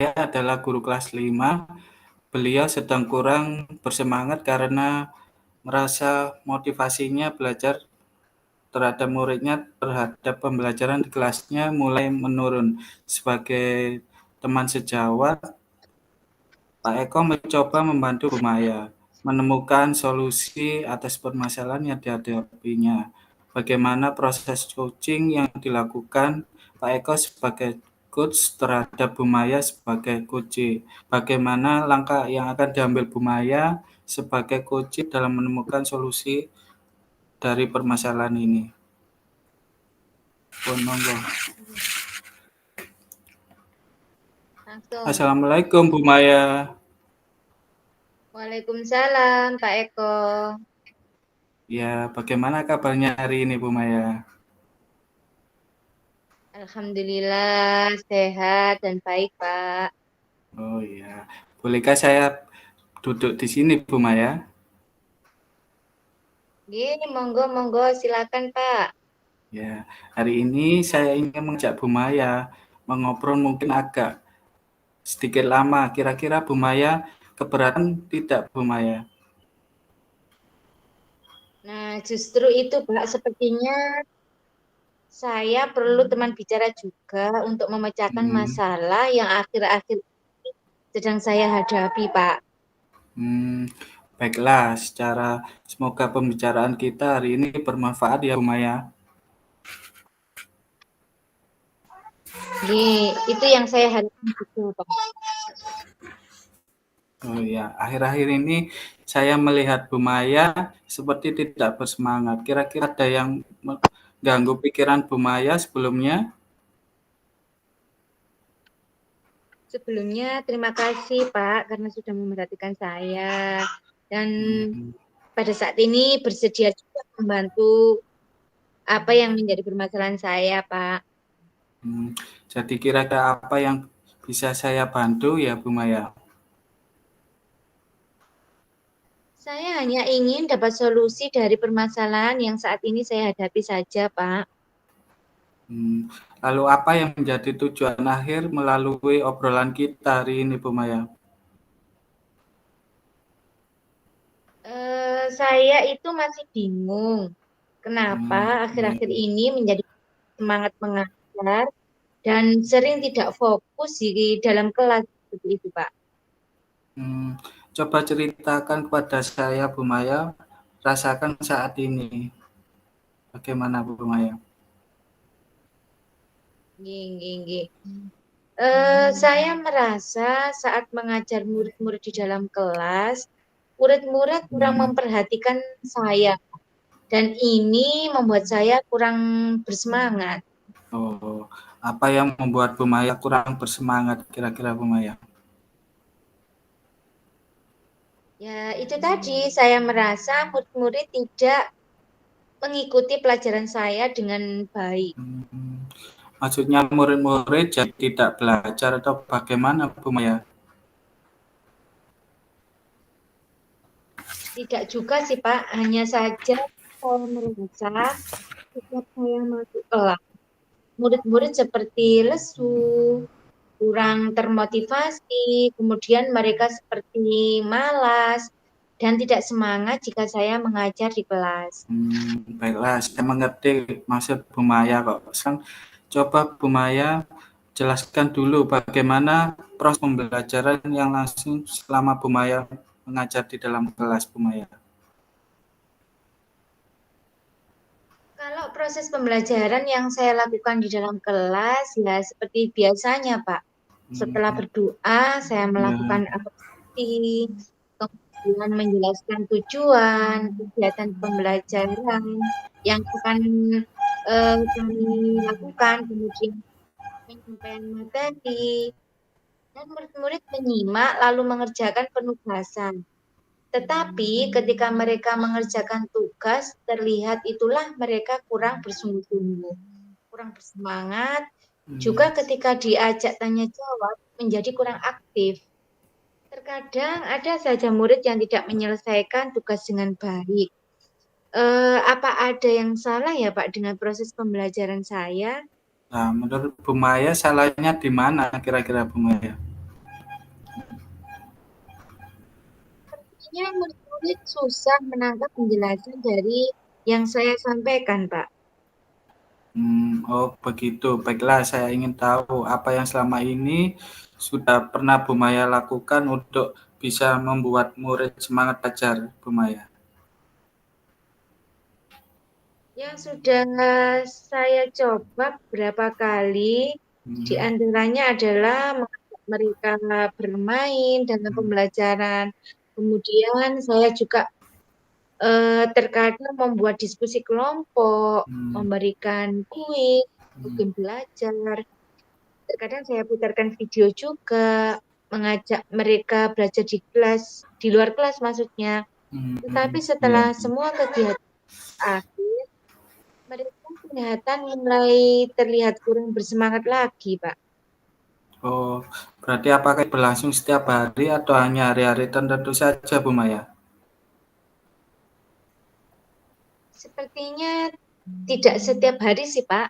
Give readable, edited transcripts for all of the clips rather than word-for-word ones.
adalah guru kelas 5. Beliau sedang kurang bersemangat karena merasa motivasinya belajar terhadap muridnya, terhadap pembelajaran di kelasnya mulai menurun. Sebagai teman sejawat, Pak Eko mencoba membantu Bu Maya menemukan solusi atas permasalahan yang dihadapinya. Bagaimana proses coaching yang dilakukan Pak Eko sebagai coach terhadap Bu Maya sebagai coach. Bagaimana langkah yang akan diambil Bu Maya sebagai coach dalam menemukan solusi dari permasalahan ini. Monggo. Langsung. Assalamualaikum Bu Maya. Waalaikumsalam Pak Eko. Ya, bagaimana kabarnya hari ini Bu Maya? Alhamdulillah sehat dan baik Pak. Oh iya, bolehkah saya duduk di sini Bu Maya? Gini monggo silakan Pak. Ya, hari ini saya ingin mengajak Bu Maya mengobrol mungkin agak sedikit lama. Kira-kira Bu Maya keberatan tidak Bu Maya? Nah justru itu Pak sepertinya saya perlu teman bicara juga untuk memecahkan Hmm, masalah yang akhir-akhir ini sedang saya hadapi Pak. hmm, baiklah, semoga pembicaraan kita hari ini bermanfaat ya Bu Maya. Itu yang saya harapkan juga Pak. Oh ya, akhir-akhir ini saya melihat Bu Maya seperti tidak bersemangat. Kira-kira ada yang mengganggu pikiran Bu Maya sebelumnya? Sebelumnya terima kasih Pak karena sudah memperhatikan saya dan Hmm, pada saat ini bersedia juga membantu apa yang menjadi permasalahan saya, Pak. hmm. Jadi kira-kira apa yang bisa saya bantu ya Bu Maya? Saya hanya ingin dapat solusi dari permasalahan yang saat ini saya hadapi saja, Pak. Hmm, lalu apa yang menjadi tujuan akhir melalui obrolan kita hari ini Bu Maya? Saya itu masih bingung kenapa Hmm, ya. akhir-akhir ini menjadi semangat mengajar dan sering tidak fokus di dalam kelas seperti itu, Pak. Hmm, coba ceritakan kepada saya Bu Maya, rasakan saat ini. Bagaimana Bu Maya? Nggih, nggih, nggih. Saya merasa saat mengajar murid-murid di dalam kelas, murid-murid kurang Hmm. memperhatikan saya, dan ini membuat saya kurang bersemangat. Oh, apa yang membuat Bu Maya kurang bersemangat kira-kira Bu Maya? Ya, itu tadi saya merasa murid-murid tidak mengikuti pelajaran saya dengan baik. Hmm, maksudnya murid-murid jadi tidak belajar atau bagaimana Bu Maya? Tidak juga sih, Pak, hanya saja saya merasa setiap saya masuk kelas, murid-murid seperti lesu, kurang termotivasi, kemudian mereka seperti malas dan tidak semangat jika saya mengajar di kelas. Baiklah, saya mengerti maksud Bu Maya kok. Sekarang coba Bu Maya jelaskan dulu bagaimana proses pembelajaran yang langsung selama Bu Maya mengajar di dalam kelas Bu Maya. Kalau proses pembelajaran yang saya lakukan di dalam kelas, ya seperti biasanya, Pak. Setelah Hmm, berdoa, saya ya. melakukan abstisi, kemudian menjelaskan tujuan, kegiatan pembelajaran yang akan kami lakukan, kemudian penyampaian materi, dan murid-murid menyimak lalu mengerjakan penugasan. Tetapi ketika mereka mengerjakan tugas, terlihat itulah mereka kurang bersungguh-sungguh, kurang bersemangat. Juga Hmm, ketika diajak tanya jawab, menjadi kurang aktif. Terkadang ada saja murid yang tidak menyelesaikan tugas dengan baik. Apa ada yang salah ya Pak dengan proses pembelajaran saya? Nah, menurut Bu Maya salahnya di mana kira-kira Bu Maya? Sepertinya murid-murid susah menangkap penjelasan dari yang saya sampaikan, Pak. Oh begitu. Baiklah, saya ingin tahu apa yang selama ini sudah pernah Bu Maya lakukan untuk bisa membuat murid semangat belajar, Bu Maya. Yang sudah saya coba beberapa kali, di Hmm, antaranya adalah mengajak mereka bermain dalam hmm, pembelajaran. Kemudian saya juga terkadang membuat diskusi kelompok, hmm, memberikan kuis, hmm, mungkin belajar. Terkadang saya putarkan video juga, mengajak mereka belajar di kelas, di luar kelas maksudnya. Tetapi iya, setelah semua kegiatan akhir, mereka kelihatan mulai terlihat kurang bersemangat lagi, Pak. oh, berarti apakah berlangsung setiap hari atau hanya hari-hari tertentu saja, Bu Maya? Sepertinya tidak setiap hari sih, Pak.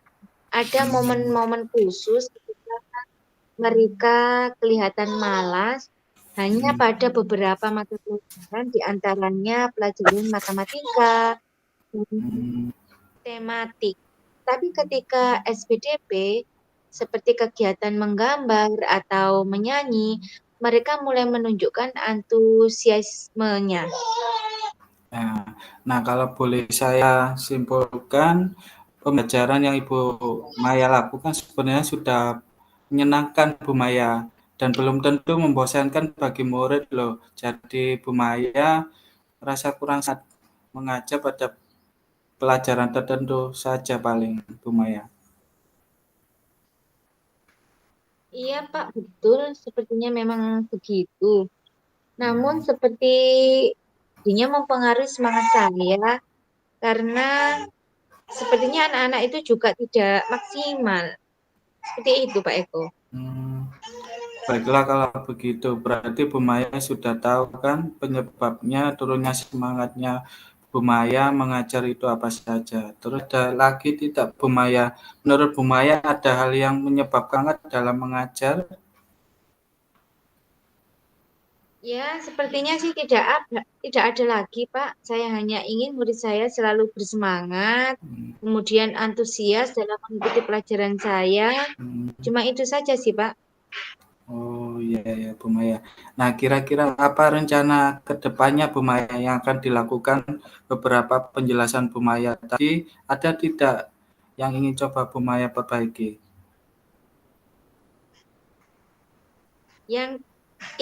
Ada momen-momen khusus ketika mereka kelihatan malas hanya Hmm, pada beberapa mata pelajaran, di antaranya pelajaran matematika dan hmm, tematik. Tapi ketika SPDP, seperti kegiatan menggambar atau menyanyi, mereka mulai menunjukkan antusiasmenya. nah, nah, kalau boleh saya simpulkan, pembelajaran yang Ibu Maya lakukan sebenarnya sudah menyenangkan Bu Maya dan belum tentu membosankan bagi murid loh. Jadi Bu Maya merasa kurang saat mengajar pada pelajaran tertentu saja paling Bu Maya. Iya, Pak, betul. Sepertinya memang begitu. Namun Hmm, sepertinya mempengaruhi semangat saya karena sepertinya anak-anak itu juga tidak maksimal. Seperti itu, Pak Eko. hmm. Baiklah kalau begitu, berarti Bu Maya sudah tahu kan penyebabnya turunnya semangatnya Bu Maya mengajar itu apa saja. Terus ada lagi tidak Bu Maya? Menurut Bu Maya ada hal yang menyebabkan semangat dalam mengajar? Ya, sepertinya sih tidak ada lagi, Pak. Saya hanya ingin murid saya selalu bersemangat, Hmm, kemudian antusias dalam mengikuti pelajaran saya. hmm. Cuma itu saja sih, Pak. Oh iya ya Bu Maya. Nah kira-kira apa rencana ke depannya Bu Maya yang akan dilakukan beberapa penjelasan Bu Maya tadi ada tidak yang ingin coba Bu Maya perbaiki? Yang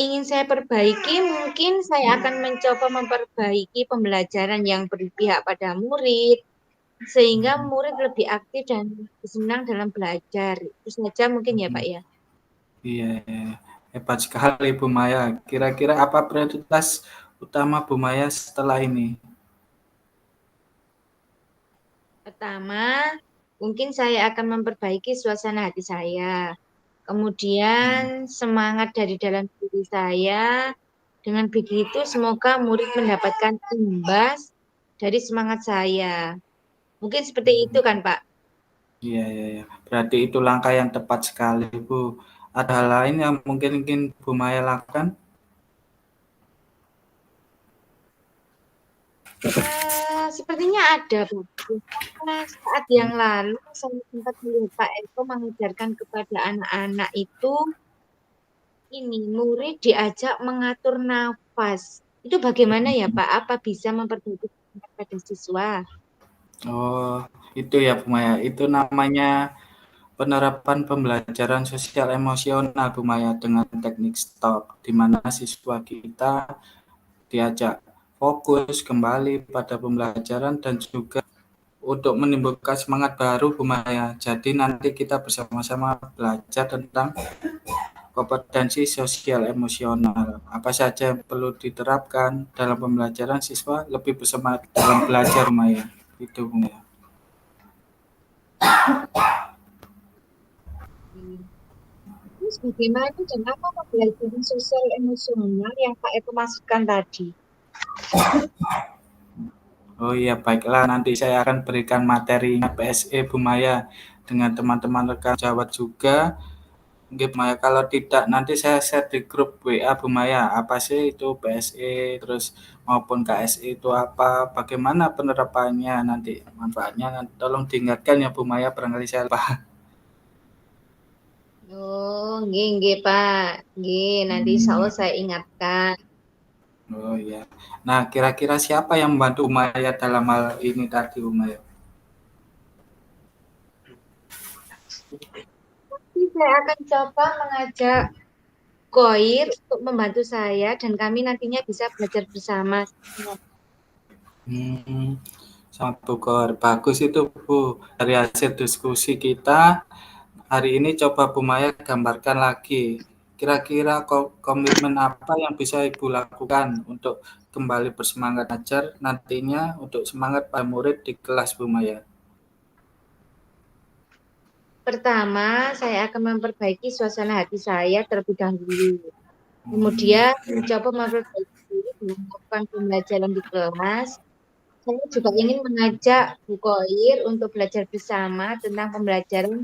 ingin saya perbaiki, mungkin saya akan mencoba memperbaiki pembelajaran yang berpihak pada murid, sehingga Hmm, murid lebih aktif dan senang dalam belajar. Itu saja mungkin ya, Pak hmm. ya. Iya, hebat sekali Bu Maya. Kira-kira apa prioritas utama Bu Maya setelah ini? Pertama, mungkin saya akan memperbaiki suasana hati saya. Kemudian semangat dari dalam diri saya. Dengan begitu, semoga murid mendapatkan imbas dari semangat saya. Mungkin seperti itu kan, Pak? Iya, iya, iya. Berarti itu langkah yang tepat sekali, Bu. Ada hal lain yang mungkin ingin Bu Maya lakukan? Sepertinya ada, Bu. Karena saat yang lalu saya sempat melihat Pak Eko mengajarkan kepada anak-anak itu ini murid diajak mengatur nafas. Itu bagaimana ya, Pak? Apa bisa memperbaiki semangat pada siswa? Oh, itu ya Bu Maya. Itu namanya penerapan pembelajaran sosial emosional Bu Maya dengan teknik STOP, di mana siswa kita diajak fokus kembali pada pembelajaran dan juga untuk menimbulkan semangat baru Bu Maya. Jadi nanti kita bersama-sama belajar tentang kompetensi sosial emosional. Apa saja yang perlu diterapkan dalam pembelajaran siswa lebih bersemangat dalam belajar Bu Maya. Itu Bu Maya. Terus bagaimana dan apa pembelajaran sosial emosional yang Pak Eko maksudkan tadi? Oh iya, baiklah nanti saya akan berikan materinya PSE Bu Maya dengan teman-teman rekan Jawa juga. Nggih, Bu Maya. Kalau tidak nanti saya share di grup WA Bu Maya. Apa sih itu PSE, terus maupun KSE itu apa, bagaimana penerapannya nanti, manfaatnya tolong diingatkan ya Bu Maya, barangkali saya lupa. Oh, nggih, nggih, Pak. Nggih, nanti insya Hmm, Allah saya ingatkan. oh iya. Nah, kira-kira siapa yang membantu Bu Maya dalam hal ini tadi Bu Maya? Nanti saya akan coba mengajak Koir untuk membantu saya dan kami nantinya bisa belajar bersama. Hmm, sangat Bogor. Bagus itu Bu. Dari hasil diskusi kita hari ini coba Bu Maya gambarkan lagi. Kira-kira komitmen apa yang bisa Ibu lakukan untuk kembali bersemangat ajar nantinya untuk semangat para murid di kelas Bu Maya? Pertama, saya akan memperbaiki suasana hati saya terlebih dahulu. Hmm, Kemudian, mencoba memperbaiki diri dengan melakukan pembelajaran di kelas. Saya juga ingin mengajak Bu Koir untuk belajar bersama tentang pembelajaran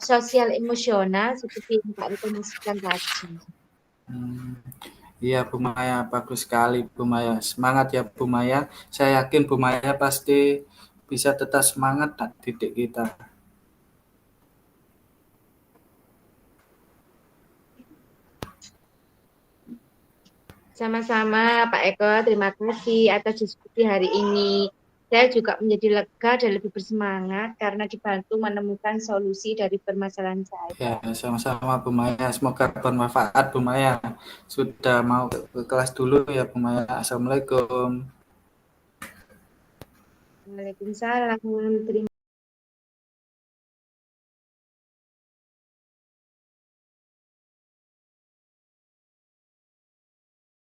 sosial emosional seperti yang Pak rekomendasikan tadi. hmm. Iya Bu Maya, bagus sekali Bu Maya. Semangat ya Bu Maya. Saya yakin Bu Maya pasti bisa tetap semangat didik kita. Sama-sama Pak Eko, terima kasih atas diskusi hari ini. Saya juga menjadi lega dan lebih bersemangat karena dibantu menemukan solusi dari permasalahan Ya, saya. sama-sama Bu Maya. Semoga bermanfaat Bu Maya. Sudah mau ke kelas dulu ya Bu Maya. Assalamualaikum. Waalaikumsalam. Terima